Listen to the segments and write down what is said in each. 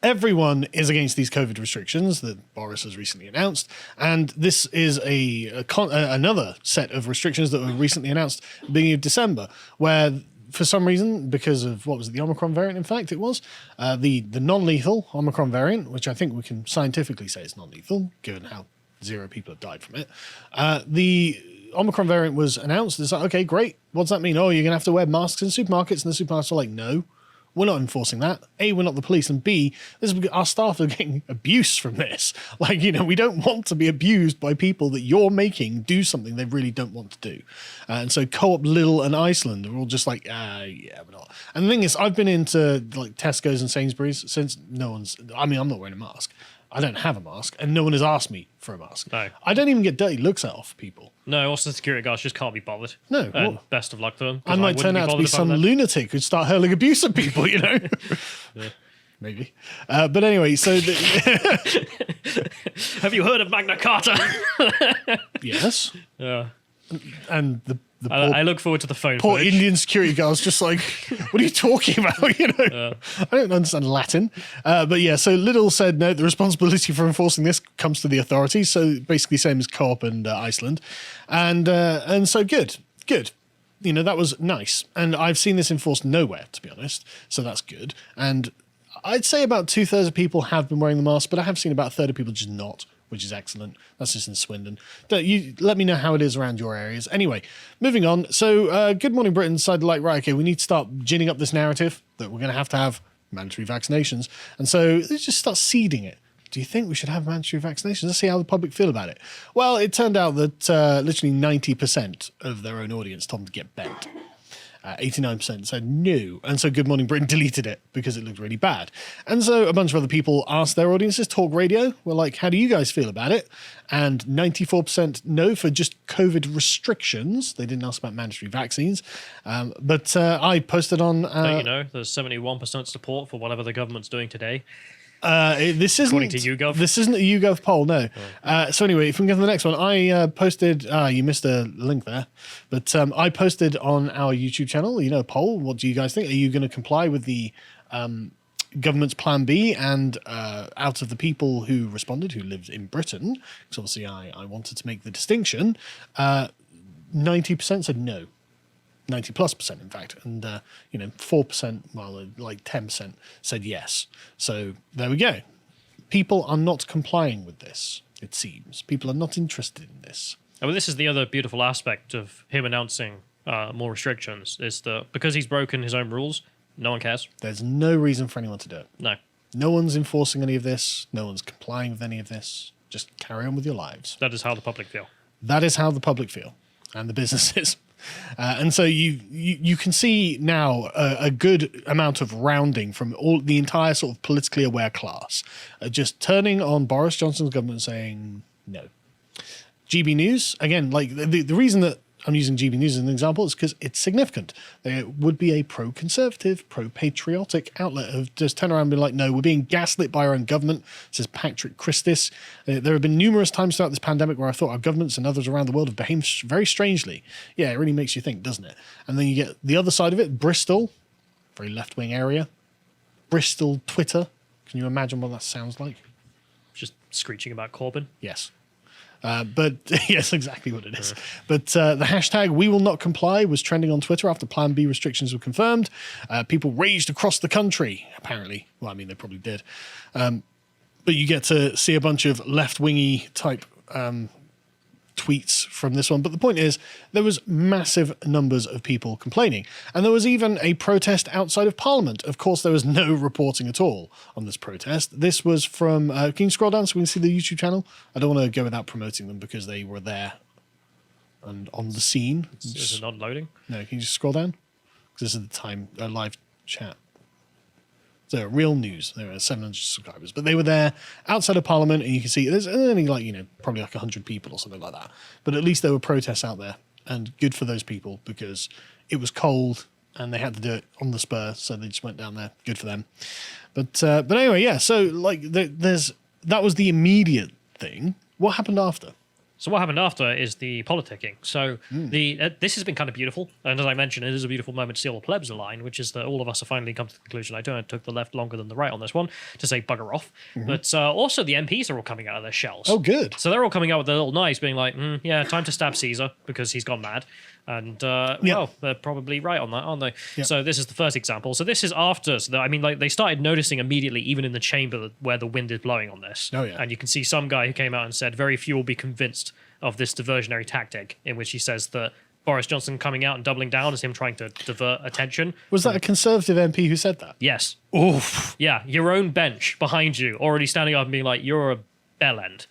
everyone is against these COVID restrictions that Boris has recently announced, and this is another set of restrictions that were recently announced at the beginning of December, where for some reason, because of what was it, the Omicron variant, in fact, it was the non-lethal Omicron variant, which I think we can scientifically say is non-lethal, given how 0 people have died from it. The Omicron variant was announced. It's like, okay, great. What does that mean? Oh, you're going to have to wear masks in supermarkets, and the supermarkets are like, no. We're not enforcing that. A, we're not the police, and B, this is because our staff are getting abuse from this. Like, we don't want to be abused by people that you're making do something they really don't want to do. And so Co-op Lidl and Iceland are all just like, yeah, we're not. And the thing is, I've been into like Tesco's and Sainsbury's since I'm not wearing a mask. I don't have a mask, and no one has asked me for a mask. No. I don't even get dirty looks out of people. No, also the security guards just can't be bothered. No. And best of luck to them. I might turn out to be some lunatic who'd start hurling abuse at people, Yeah. Maybe. But anyway, so... Have you heard of Magna Carta? Yes. Yeah. And the I look forward to the phone poor footage. Indian security guard's just like, what are you talking about? I don't understand Latin. But yeah, so Lidl said, no, the responsibility for enforcing this comes to the authorities. So basically same as Co-op and Iceland. And so good. That was nice. And I've seen this enforced nowhere, to be honest. So that's good. And I'd say about 2/3 of people have been wearing the mask, but I have seen about a third of people just not, which is excellent. That's just in Swindon. You let me know how it is around your areas. Anyway, moving on. So Good Morning Britain decided, like, right, okay, we need to start ginning up this narrative that we're going to have mandatory vaccinations. And so they just start seeding it. Do you think we should have mandatory vaccinations? Let's see how the public feel about it. Well, it turned out that literally 90% of their own audience told them to get bent. 89% said no. And so Good Morning Britain deleted it because it looked really bad. And so a bunch of other people asked their audiences, Talk Radio, were like, how do you guys feel about it? And 94% no for just COVID restrictions. They didn't ask about mandatory vaccines. But I posted on... there's 71% support for whatever the government's doing today. This isn't according to YouGov. This isn't a YouGov poll, no. So anyway, if we can go to the next one, I posted. You missed a link there, but I posted on our YouTube channel. A poll. What do you guys think? Are you going to comply with the government's Plan B? And out of the people who responded, who lived in Britain, because obviously I wanted to make the distinction, 90% said no. 90+%, in fact, and 4%, well, like 10% said yes. So there we go. People are not complying with this, it seems. People are not interested in this. Well, this is the other beautiful aspect of him announcing more restrictions, is that because he's broken his own rules, no one cares. There's no reason for anyone to do it. No. No one's enforcing any of this. No one's complying with any of this. Just carry on with your lives. That is how the public feel. That is how the public feel, and the businesses. And so you can see now a good amount of rounding from the entire sort of politically aware class, just turning on Boris Johnson's government saying no. GB News, again, like the reason that I'm using GB News as an example is because it's significant. There would be a pro-conservative, pro-patriotic outlet of just turn around and be like, no, we're being gaslit by our own government, says Patrick Christis. There have been numerous times throughout this pandemic where I thought our governments and others around the world have behaved very strangely. Yeah, it really makes you think, doesn't it? And then you get the other side of it, Bristol, very left-wing area. Bristol Twitter. Can you imagine what that sounds like? Just screeching about Corbyn. Yes. But yes, exactly what it is. But the hashtag "We Will Not Comply" was trending on Twitter after Plan B restrictions were confirmed. People raged across the country, apparently. Well, I mean, they probably did. But you get to see a bunch of left-wingy type tweets from this one. But the point is, there was massive numbers of people complaining. And there was even a protest outside of Parliament. Of course, there was no reporting at all on this protest. This was from, can you scroll down so we can see the YouTube channel? I don't want to go without promoting them because they were there and on the scene. Is it not loading? No, can you just scroll down? Because this is the time, live chat. So real news. There are 700 subscribers, but they were there outside of Parliament, and you can see there's only probably like 100 people or something like that. But at least there were protests out there, and good for those people because it was cold and they had to do it on the spur, so they just went down there. Good for them. But anyway, yeah. So that was the immediate thing. What happened after? So what happened after is the politicking. So this has been kind of beautiful, and as I mentioned, it is a beautiful moment to see all the plebs align, which is that all of us have finally come to the conclusion. I took the left longer than the right on this one to say bugger off, but also the MPs are all coming out of their shells. Oh, good. So they're all coming out with their little knives, being like, "Yeah, time to stab Caesar because he's gone mad." And well, they're probably right on that, aren't they? Yep. So this is the first example. So this is after. So I mean, like they started noticing immediately, even in the chamber, where the wind is blowing on this. Oh, yeah. And you can see some guy who came out and said, "Very few will be convinced of this diversionary tactic," in which he says that Boris Johnson coming out and doubling down is him trying to divert attention. Was that a Conservative MP who said that? Yes. Oof. Yeah, your own bench behind you already standing up and being like, "You're a bellend."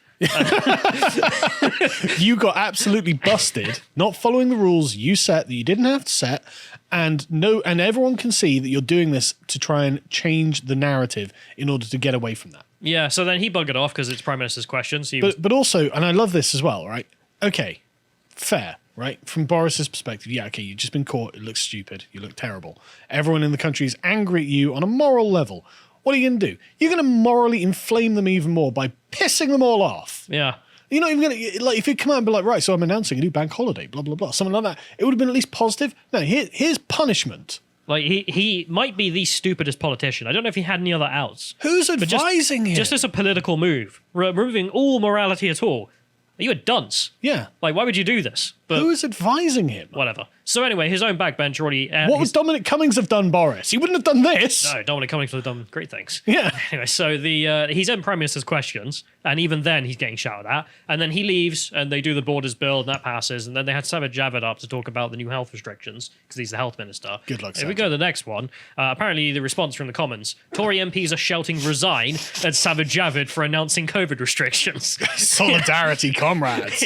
You got absolutely busted, not following the rules you set that you didn't have to set, and everyone can see that you're doing this to try and change the narrative in order to get away from that. Yeah, so then he buggered off because it's Prime Minister's questions. But also, and I love this as well, right? Okay, fair, right? From Boris's perspective, yeah, okay, you've just been caught. It looks stupid. You look terrible. Everyone in the country is angry at you on a moral level. What are you going to do? You're going to morally inflame them even more by pissing them all off. Yeah. You're not even going to, like, if you come out and be like, right, so I'm announcing a new bank holiday, blah, blah, blah, something like that, it would have been at least positive. No, here's punishment. Like, he might be the stupidest politician. I don't know if he had any other outs. Who's advising him? Just as a political move, removing all morality at all. Are you a dunce? Yeah. Like, why would you do this? But who is advising him? whatever. So anyway, his own backbench already... What would Dominic Cummings have done, Boris? He wouldn't have done this. No, Dominic Cummings would have done great things. Yeah. Anyway, so he's in Prime Minister's questions, and even then he's getting shouted at. And then he leaves, and they do the Borders Bill, and that passes. And then they had Sajid Javid up to talk about the new health restrictions, because he's the health minister. Good luck, If we Sajid. go to the next one, apparently the response from the Commons, Tory MPs are shouting resign at Sajid Javid for announcing COVID restrictions. Solidarity, comrades.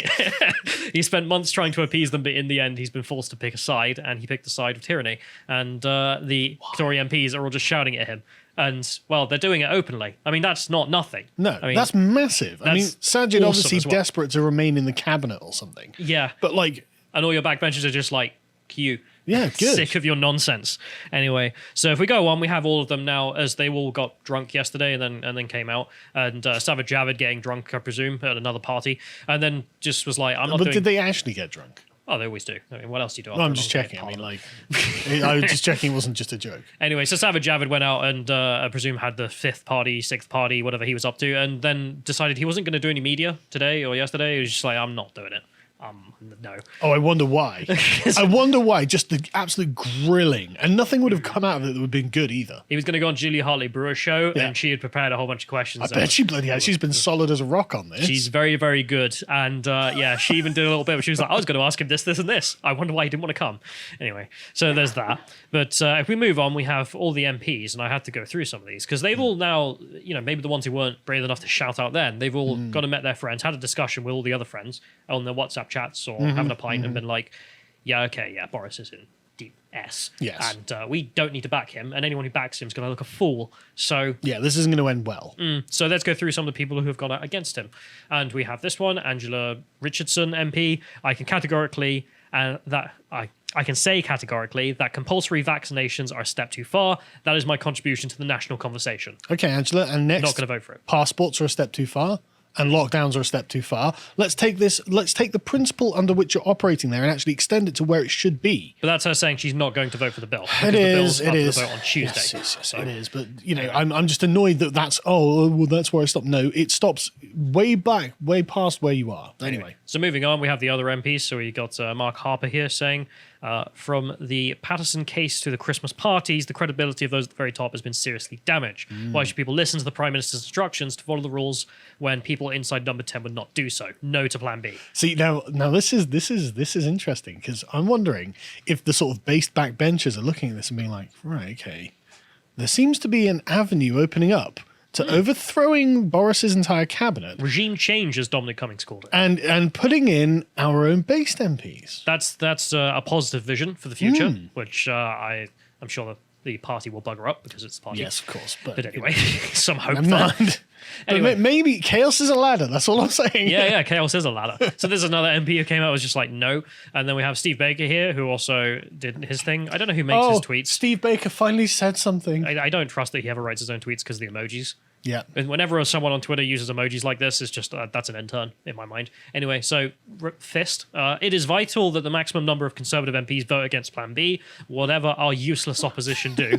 He spent months trying to appease them, but in the end, he's been forced to pick a side, and he picked the side of tyranny. And the Tory MPs are all just shouting at him. And, well, they're doing it openly. I mean, that's not nothing. No, I mean, that's massive. I mean, that's Sajid awesome obviously as well. desperate to remain in the cabinet or something. yeah. But, like, And all your backbenchers are just like, you. yeah, good. Sick of your nonsense. Anyway, so if we go on, we have all of them now, as they all got drunk yesterday and then came out. And Sajid Javid getting drunk, I presume, at another party. And then just was like, I'm not But doing... did they actually get drunk? Oh, they always do. I mean, what else do you do? No, after I'm a just long day checking. at I mean, Parliament? like, I was just checking it wasn't just a joke. Anyway, so Sajid Javid went out and I presume had the fifth party, sixth party, whatever he was up to, and then decided he wasn't going to do any media today or yesterday. He was just like, I'm not doing it. No. Oh, I wonder why. I wonder why. Just the absolute grilling. And nothing would have come out of it that would have been good either. He was going to go on Julia Hartley-Brewer's show, Yeah. and she had prepared a whole bunch of questions. I bet she bloody has. She's been solid as a rock on this. She's very, very good. And yeah, she even did a little bit, but she was like, I was going to ask him this, and this. I wonder why he didn't want to come. Anyway, so there's that. But if we move on, we have all the MPs, and I had to go through some of these because they've all now, maybe the ones who weren't brave enough to shout out then, they've all gone and met their friends, had a discussion with all the other friends on their WhatsApp chats or having a pint and been like, yeah, okay, yeah, Boris is in deep S. Yes. And we don't need to back him, and anyone who backs him is going to look a fool. So Yeah, this isn't going to end well. So let's go through some of the people who have gone out against him. And we have this one, Angela Richardson MP. I can categorically, I can say categorically that compulsory vaccinations are a step too far. That is my contribution to the national conversation. Okay, Angela, and next, Not going to vote for it. passports are a step too far and lockdowns are a step too far. Let's take the principle under which you're operating there and actually extend it to where it should be. But that's her saying she's not going to vote for the bill. It is. The It is. The vote on Tuesday. Yes, it is. But I'm just annoyed that that's that's where I stop. No, it stops way back, way past where you are. Anyway, So moving on, we have the other MPs. So we got Mark Harper here saying, from the Patterson case to the Christmas parties, the credibility of those at the very top has been seriously damaged. Why should people listen to the Prime Minister's instructions to follow the rules when people inside number 10 would not do so? No to Plan B. see now this is interesting because I'm wondering if the sort of based backbenchers are looking at this and being like, right, okay, there seems to be an avenue opening up to overthrowing Boris's entire cabinet Regime change, as Dominic Cummings called it. and putting in our own based MPs. That's a positive vision for the future, which I'm sure the party will bugger up because it's the party. Yes, of course. But anyway, some hope I'm there. not. Anyway. But maybe chaos is a ladder. That's all I'm saying. Yeah, chaos is a ladder. So there's another MP who came out was just like, no. And then we have Steve Baker here, who also did his thing. I don't know who makes his tweets. Steve Baker finally said something. I don't trust that he ever writes his own tweets because of the emojis. Yeah. And whenever someone on Twitter uses emojis like this, it's just that's an intern in my mind. Anyway, so fist. It is vital that the maximum number of Conservative MPs vote against Plan B, whatever our useless opposition do.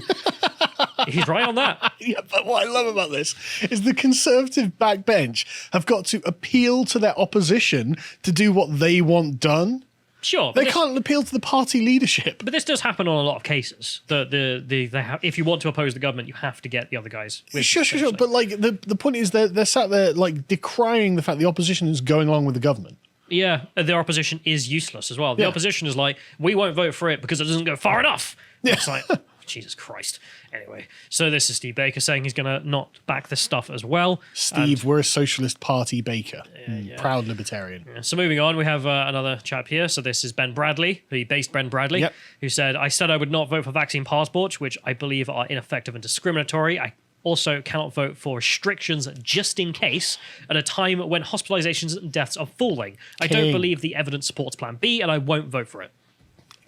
He's right on that. Yeah, but what I love about this is the Conservative backbench have got to appeal to their opposition to do what they want done. Sure, They can't appeal to the party leadership. but this does happen on a lot of cases. If you want to oppose the government, you have to get the other guys. Sure. But like the point is they're sat there like decrying the fact the opposition is going along with the government. Yeah, the opposition is useless as well. The Yeah. opposition is like, we won't vote for it because it doesn't go far enough. Yeah. It's like, Jesus Christ. Anyway, so this is Steve Baker saying he's going to not back this stuff as well. Steve, we're a socialist party Baker. yeah. Proud libertarian. So moving on, we have another chap here. So this is Ben Bradley, the based Ben Bradley, Yep. who said, I said I would not vote for vaccine passports, which I believe are ineffective and discriminatory. I also cannot vote for restrictions just in case at a time when hospitalizations and deaths are falling. I don't King. believe the evidence supports Plan B, and I won't vote for it.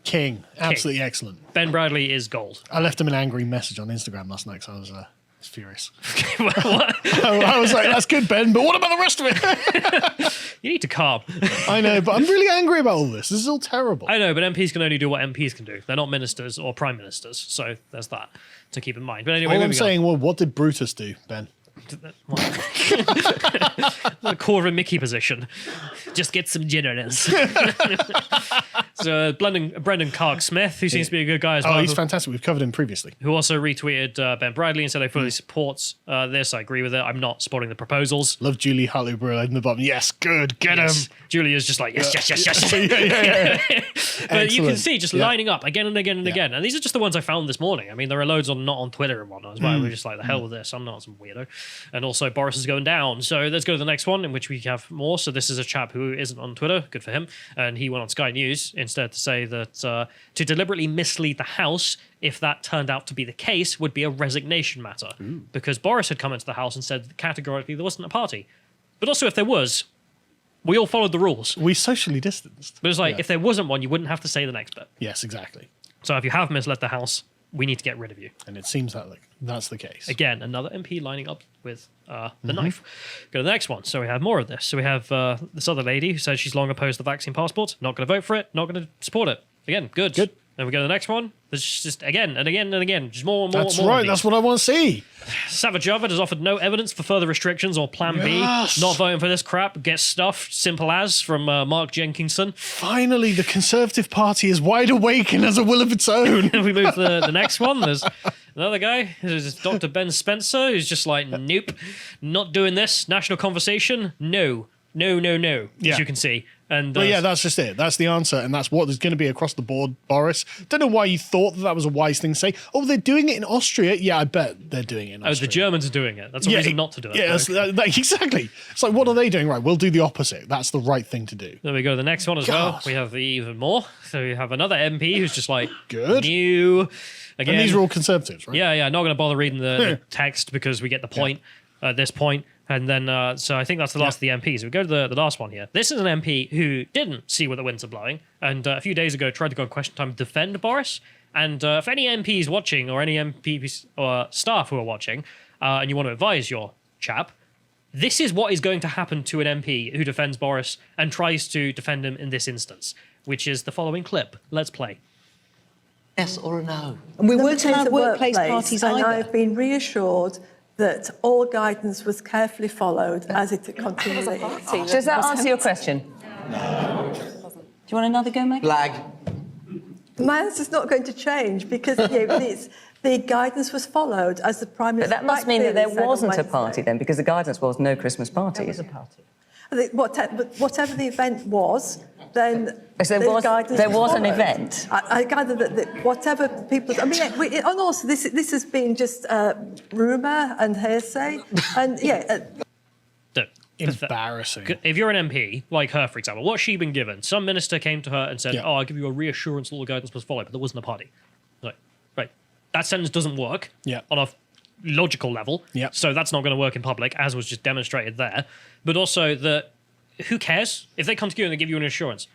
King. Absolutely excellent. Ben Bradley is gold. I left him an angry message on Instagram last night because I was furious. What? I was like, that's good, Ben, but what about the rest of it? You need to calm. I know, but I'm really angry about all this. This is all terrible. I know, but MPs can only do what MPs can do. They're not ministers or prime ministers, so there's that to keep in mind. But anyway, all I'm moving on. saying, well, what did Brutus do, Ben? A core of a Mickey position. Just get some generals. So Brendan Clark-Smith, who seems to be a good guy as well. Oh, he's fantastic. We've covered him previously. Who also retweeted Ben Bradley and said I fully supports this. I agree with it. I'm not supporting the proposals. Love Julie Hartley-Brewer in the bottom. Yes, good. Get him. Julia's just like, yes. Yeah. But you can Excellent. see just Yeah. lining up again and again and again. And these are just the ones I found this morning. I mean, there are loads not on Twitter and whatnot as well. We're just like, the hell with this. I'm not some weirdo. And also, Boris is going down. So let's go to the next one, in which we have more. So this is a chap who isn't on Twitter. Good for him. And he went on Sky News instead to say that to deliberately mislead the House, if that turned out to be the case, would be a resignation matter. Because Boris had come into the House and said that categorically there wasn't a party. But also, if there was, we all followed the rules. We socially distanced. But it's like, Yeah. if there wasn't one, you wouldn't have to say the next bit. Yes, exactly. So if you have misled the House, we need to get rid of you. And it seems that that's the case. Again, another MP lining up with the knife. Go to the next one. So we have more of this. So we have this other lady who says she's long opposed to the vaccine passport, not going to vote for it, not going to support it. Again, good. Good. Then we go to the next one. There's just again and again and again, just more and more. That's more right. of these. That's what I want to see. Savajova has offered no evidence for further restrictions or Plan Yes. B. Not voting for this crap. Get stuffed. Simple as from Mark Jenkinson. Finally, the Conservative Party is wide awake and has a will of its own. We move to the next one. There's another guy. There's Dr. Ben Spencer, who's just like, nope, not doing this. National conversation? No. Yeah. As you can see. And But yeah, that's just it. That's the answer, and that's what is going to be across the board, Boris. Don't know why you thought that was a wise thing to say. Oh, they're doing it in Austria. Yeah, I bet they're doing it in Austria. the Germans are doing it. That's a reason not to do it. Yeah, exactly. It's like, what are they doing? Right, we'll do the opposite. That's the right thing to do. There we go. The next one as well. God. We have even more. So we have another MP who's just like, Good. new. Again, And these are all Conservatives, right? Yeah, not going to bother reading the text because we get the point at this point. And then, so I think that's the last of the MPs. We go to the last one here. This is an MP who didn't see where the winds are blowing, and a few days ago tried to go on Question Time to defend Boris. And if any MPs watching, or any MPs or staff who are watching, and you want to advise your chap, this is what is going to happen to an MP who defends Boris and tries to defend him in this instance, which is the following clip. Let's play. Yes or a no? And we Number won't two is allow the workplace workplace, parties and either. I've been reassured that all guidance was carefully followed as it continually is. Does that answer your question? No. Do you want another go, Meg? Blag. My answer's not going to change because the guidance was followed as the Prime But Minister. that must quite mean that there clearly said on wasn't a Wednesday. party then, because the guidance was no Christmas parties. I think whatever the event was, then So the guidance there was an followed. event. I gather that whatever people. I mean, and also this has been just rumour and hearsay, and Embarrassing. If you're an MP, like her, for example, what's she been given? Some minister came to her and said, Yeah. I'll give you a reassurance all the guidance was followed, but there wasn't a party. Like, right. That sentence doesn't work Yeah. on a logical level. Yeah. So that's not going to work in public, as was just demonstrated there. But also that, who cares? If they come to you and they give you an assurance,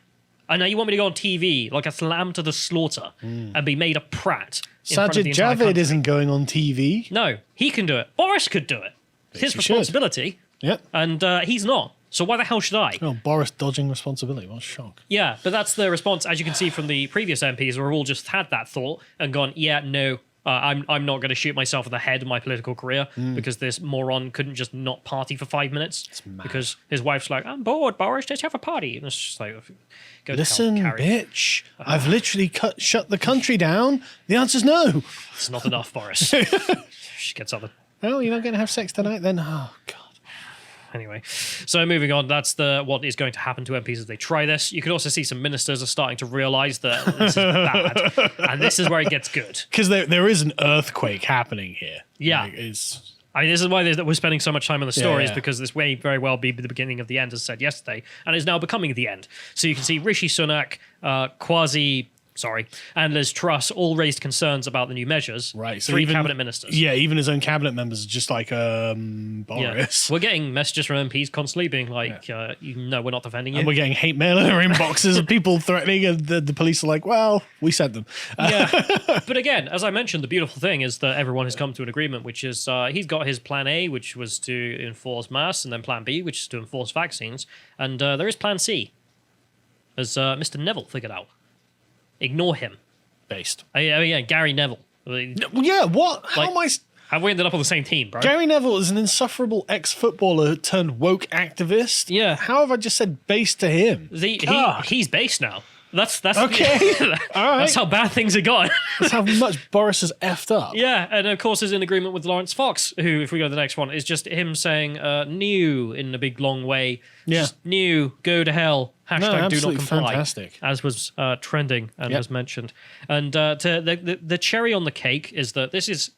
and now you want me to go on TV like a lamb to the slaughter and be made a prat in front of the Sajid entire Javid country? isn't going on TV. No, he can do it. Boris could do it. It's his you should. responsibility, Yep. and he's not. So why the hell should I? Oh, Boris dodging responsibility. What a shock. Yeah, but that's the response, as you can see from the previous MPs, who all just had that thought and gone, yeah, no, I'm not going to shoot myself in the head of my political career because this moron couldn't just not party for 5 minutes because his wife's like, I'm bored, Boris, let's have a party. And it's just like, go Listen, to hell, Carrie. bitch, I've literally shut the country down. The answer's no. It's not enough, Boris. She gets up. Well, you're not going to have sex tonight then? Oh, God. Anyway, so moving on, that's what is going to happen to MPs as they try this. You can also see some ministers are starting to realise that this is bad, and this is where it gets good. Because there is an earthquake happening here. Yeah. Like, it's... I mean, this is why we're spending so much time on the stories, Yeah. because this may very well be the beginning of the end, as said yesterday, and is now becoming the end. So you can see Rishi Sunak, and Liz Truss all raised concerns about the new measures. Right. So Three even, cabinet ministers. Yeah, even his own cabinet members are just like, Yeah. Boris. We're getting messages from MPs constantly being like, we're not defending you. And we're getting hate mail in our inboxes of people threatening, and the police are like, well, we sent them. Yeah. But again, as I mentioned, the beautiful thing is that everyone has come to an agreement, which is he's got his plan A, which was to enforce masks, and then plan B, which is to enforce vaccines. And there is plan C, as Mr. Neville figured out. Ignore him. Based. Yeah, Gary Neville. Yeah, what? How am I... Have we ended up on the same team, bro? Gary Neville is an insufferable ex-footballer turned woke activist. Yeah. How have I just said base to him? He's based now. That's Okay. All right. That's how bad things have gone. That's how much Boris has effed up. Yeah, and of course is in agreement with Lawrence Fox, who, if we go to the next one, is just him saying new in a big long way. Yeah. Just new, go to hell, hashtag do not absolutely comply. fantastic. As was trending and Yep. was mentioned. And the cherry on the cake is that this is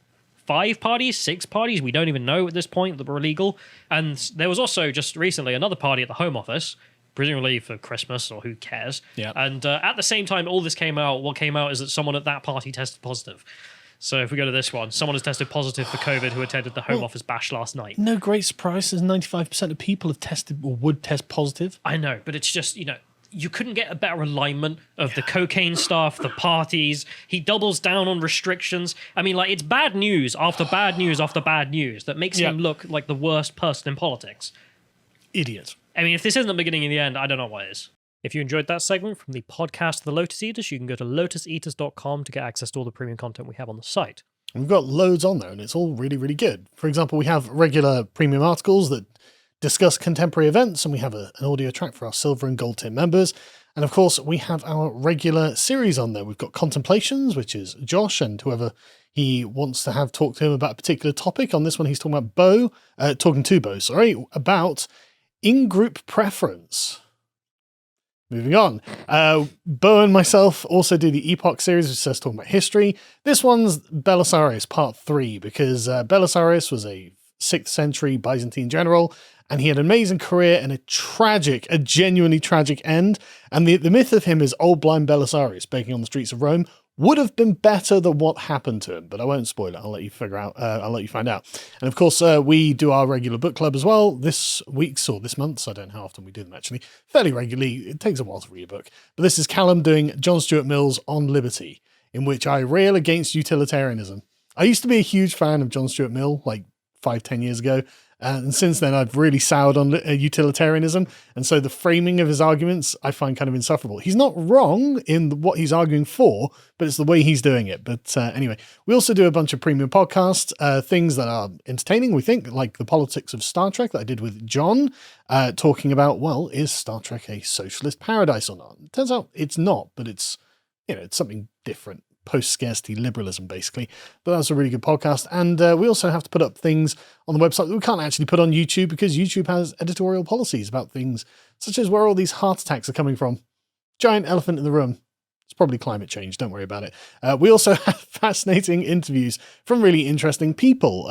5 parties, 6 parties, we don't even know at this point that were illegal. And there was also just recently another party at the Home Office, presumably for Christmas or who cares. Yeah. And at the same time all this came out, what came out is that someone at that party tested positive. So if we go to this one, someone has tested positive for COVID who attended the Home Office bash last night. No great surprise, as 95% of people have tested or would test positive. I know, but it's just, you couldn't get a better alignment of the cocaine stuff, the parties. He doubles down on restrictions. I mean, like, it's bad news after bad news after bad news that makes him look like the worst person in politics. Idiot. I mean, if this isn't the beginning and the end, I don't know what is. If you enjoyed that segment from the podcast The Lotus Eaters, you can go to lotuseaters.com to get access to all the premium content we have on the site. We've got loads on there, and it's all really, really good. For example, we have regular premium articles that discuss contemporary events, and we have an audio track for our silver and gold tier members. And of course, we have our regular series on there. We've got Contemplations, which is Josh and whoever he wants to have talk to him about a particular topic. On this one, he's talking about talking to Bo, about in-group preference. Moving on. Bo and myself also do the Epoch series, which says talking about history. This one's Belisarius Part 3, because Belisarius was a 6th century Byzantine general, and he had an amazing career and a genuinely tragic end. And the myth of him is old blind Belisarius begging on the streets of Rome would have been better than what happened to him, but I won't spoil it. I'll let you I'll let you find out. And of course, we do our regular book club as well this week's or this month's. I don't know how often we do them actually. Fairly regularly. It takes a while to read a book. But this is Callum doing John Stuart Mill's On Liberty, in which I rail against utilitarianism. I used to be a huge fan of John Stuart Mill, like 5-10 years ago. And since then, I've really soured on utilitarianism. And so the framing of his arguments, I find kind of insufferable. He's not wrong in what he's arguing for, but it's the way he's doing it. But anyway, we also do a bunch of premium podcasts, things that are entertaining, we think, like the politics of Star Trek that I did with John, talking about, well, is Star Trek a socialist paradise or not? It turns out it's not, but it's something different. Post-scarcity liberalism, basically. But that's a really good podcast. And we also have to put up things on the website that we can't actually put on YouTube because YouTube has editorial policies about things such as where all these heart attacks are coming from. Giant elephant in the room. It's probably climate change. Don't worry about it. We also have fascinating interviews from really interesting people,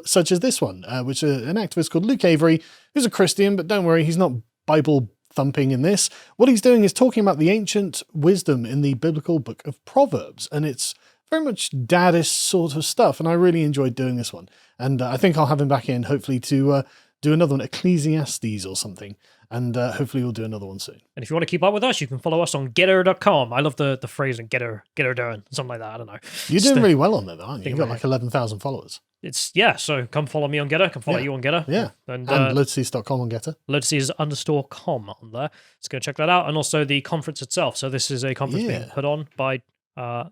such as this one, which is an activist called Luke Avery, who's a Christian, but don't worry, he's not Bible thumping in this. What he's doing is talking about the ancient wisdom in the biblical book of Proverbs, and it's very much daddist sort of stuff, and I really enjoyed doing this one. And I think I'll have him back in, hopefully, to do another one, Ecclesiastes or something. and hopefully we'll do another one soon. And if you want to keep up with us, you can follow us on getter.com. I love the phrase and getter doing, something like that. I don't know. You're doing really well on there, though, aren't you? You've got about like 11,000 followers. So come follow me on Getter, come follow you on Getter. Yeah. And, lotuses.com on Getter. lotuses_com on there. Let's go check that out. And also the conference itself. So this is a conference being put on by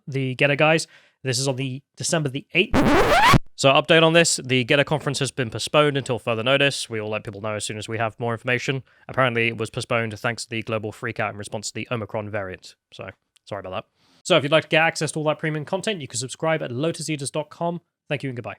the Getter guys. This is on the December the 8th. So update on this, the Getter conference has been postponed until further notice. We will let people know as soon as we have more information. Apparently it was postponed thanks to the global freakout in response to the Omicron variant. So sorry about that. So if you'd like to get access to all that premium content, you can subscribe at lotuseaters.com. Thank you and goodbye.